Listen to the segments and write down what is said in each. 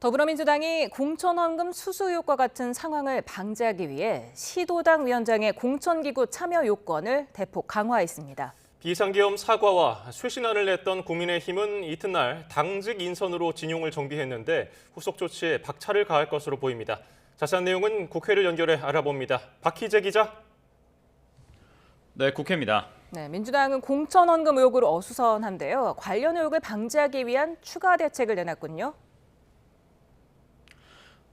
더불어민주당이 공천헌금 수수 의혹과 같은 상황을 방지하기 위해 시도당 위원장의 공천기구 참여 요건을 대폭 강화했습니다. 비상계엄 사과와 쇄신안을 냈던 국민의힘은 이튿날 당직 인선으로 진용을 정비했는데 후속 조치에 박차를 가할 것으로 보입니다. 자세한 내용은 국회를 연결해 알아봅니다. 박희재 기자. 네, 국회입니다. 네, 민주당은 공천헌금 의혹으로 어수선한데요. 관련 의혹을 방지하기 위한 추가 대책을 내놨군요.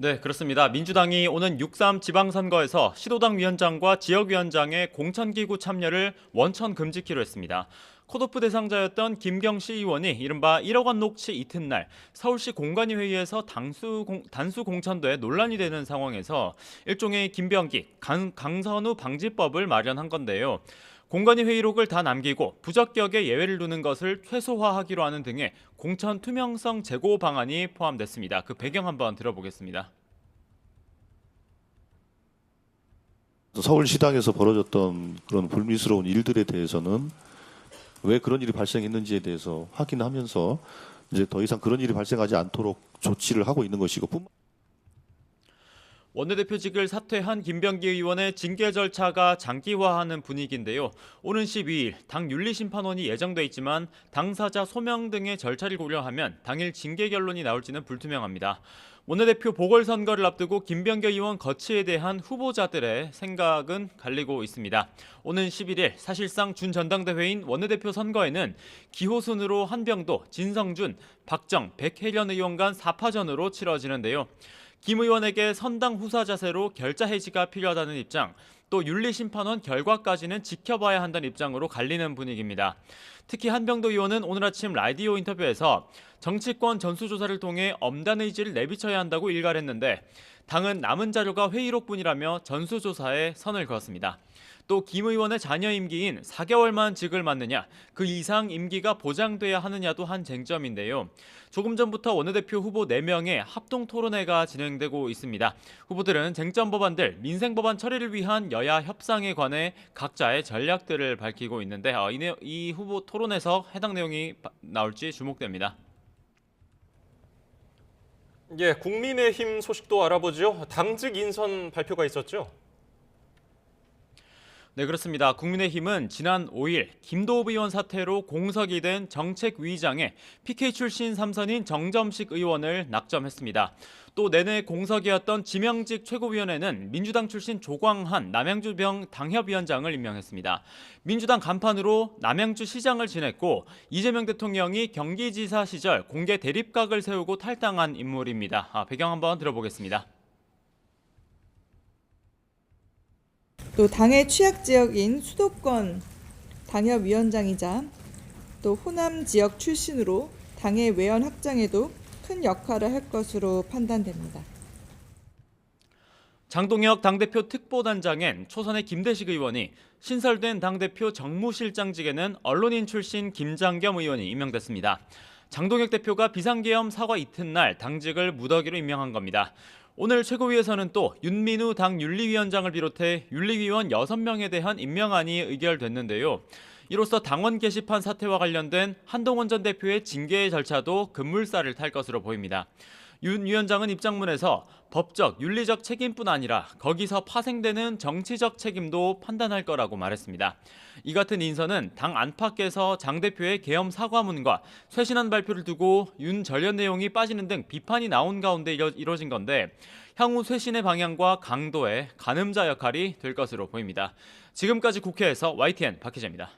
네, 그렇습니다. 민주당이 오는 6.3 지방선거에서 시도당 위원장과 지역위원장의 공천기구 참여를 원천 금지키로 했습니다. 컷오프 대상자였던 김경시 의원이 이른바 1억 원 녹취 이튿날 서울시 공관위 회의에서 단수 공천도에 논란이 되는 상황에서 일종의 김병기, 강선우 방지법을 마련한 건데요. 공관위 회의록을 다 남기고 부적격에 예외를 두는 것을 최소화하기로 하는 등의 공천 투명성 제고 방안이 포함됐습니다. 그 배경 한번 들어보겠습니다. 서울시당에서 벌어졌던 그런 불미스러운 일들에 대해서는 왜 그런 일이 발생했는지에 대해서 확인하면서 이제 더 이상 그런 일이 발생하지 않도록 조치를 하고 있는 것이고 원내대표직을 사퇴한 김병기 의원의 징계 절차가 장기화하는 분위기인데요. 오는 12일 당 윤리심판원이 예정돼 있지만 당사자 소명 등의 절차를 고려하면 당일 징계 결론이 나올지는 불투명합니다. 원내대표 보궐선거를 앞두고 김병기 의원 거취에 대한 후보자들의 생각은 갈리고 있습니다. 오는 11일 사실상 준전당대회인 원내대표 선거에는 기호순으로 한병도, 진성준, 박정, 백혜련 의원 간 4파전으로 치러지는데요. 김 의원에게 선당 후사 자세로 결자 해지가 필요하다는 입장, 또 윤리심판원 결과까지는 지켜봐야 한다는 입장으로 갈리는 분위기입니다. 특히 한병도 의원은 오늘 아침 라디오 인터뷰에서 정치권 전수조사를 통해 엄단 의지를 내비쳐야 한다고 일갈했는데 당은 남은 자료가 회의록뿐이라며 전수조사에 선을 그었습니다. 또 김 의원의 자녀 임기인 4개월만 직을 맡느냐, 그 이상 임기가 보장돼야 하느냐도 한 쟁점인데요. 조금 전부터 원내대표 후보 4명의 합동 토론회가 진행되고 있습니다. 후보들은 쟁점 법안들, 민생 법안 처리를 위한 여야 협상에 관해 각자의 전략들을 밝히고 있는데 이 후보 토론에서 해당 내용이 나올지 주목됩니다. 예, 국민의힘 소식도 알아보죠. 당직 인선 발표가 있었죠. 네, 그렇습니다. 국민의힘은 지난 5일 김도읍 의원 사태로 공석이 된 정책위의장에 PK 출신 3선인 정점식 의원을 낙점했습니다. 또 내내 공석이었던 지명직 최고위원회는 민주당 출신 조광한 남양주병 당협위원장을 임명했습니다. 민주당 간판으로 남양주 시장을 지냈고 이재명 대통령이 경기지사 시절 공개 대립각을 세우고 탈당한 인물입니다. 배경 한번 들어보겠습니다. 또 당의 취약 지역인 수도권 당협위원장이자 또 호남 지역 출신으로 당의 외연 확장에도 큰 역할을 할 것으로 판단됩니다. 장동혁 당대표 특보단장엔 초선의 김대식 의원이 신설된 당대표 정무실장직에는 언론인 출신 김장겸 의원이 임명됐습니다. 장동혁 대표가 비상계엄 사과 이튿날 당직을 무더기로 임명한 겁니다. 오늘 최고위에서는 또 윤민우 당 윤리위원장을 비롯해 윤리위원 6명에 대한 임명안이 의결됐는데요. 이로써 당원 게시판 사태와 관련된 한동훈 전 대표의 징계 절차도 급물살을 탈 것으로 보입니다. 윤 위원장은 입장문에서 법적, 윤리적 책임뿐 아니라 거기서 파생되는 정치적 책임도 판단할 거라고 말했습니다. 이 같은 인선은 당 안팎에서 장 대표의 계엄 사과문과 쇄신안 발표를 두고 윤 전련 내용이 빠지는 등 비판이 나온 가운데 이뤄진 건데 향후 쇄신의 방향과 강도의 가늠자 역할이 될 것으로 보입니다. 지금까지 국회에서 YTN 박희재입니다.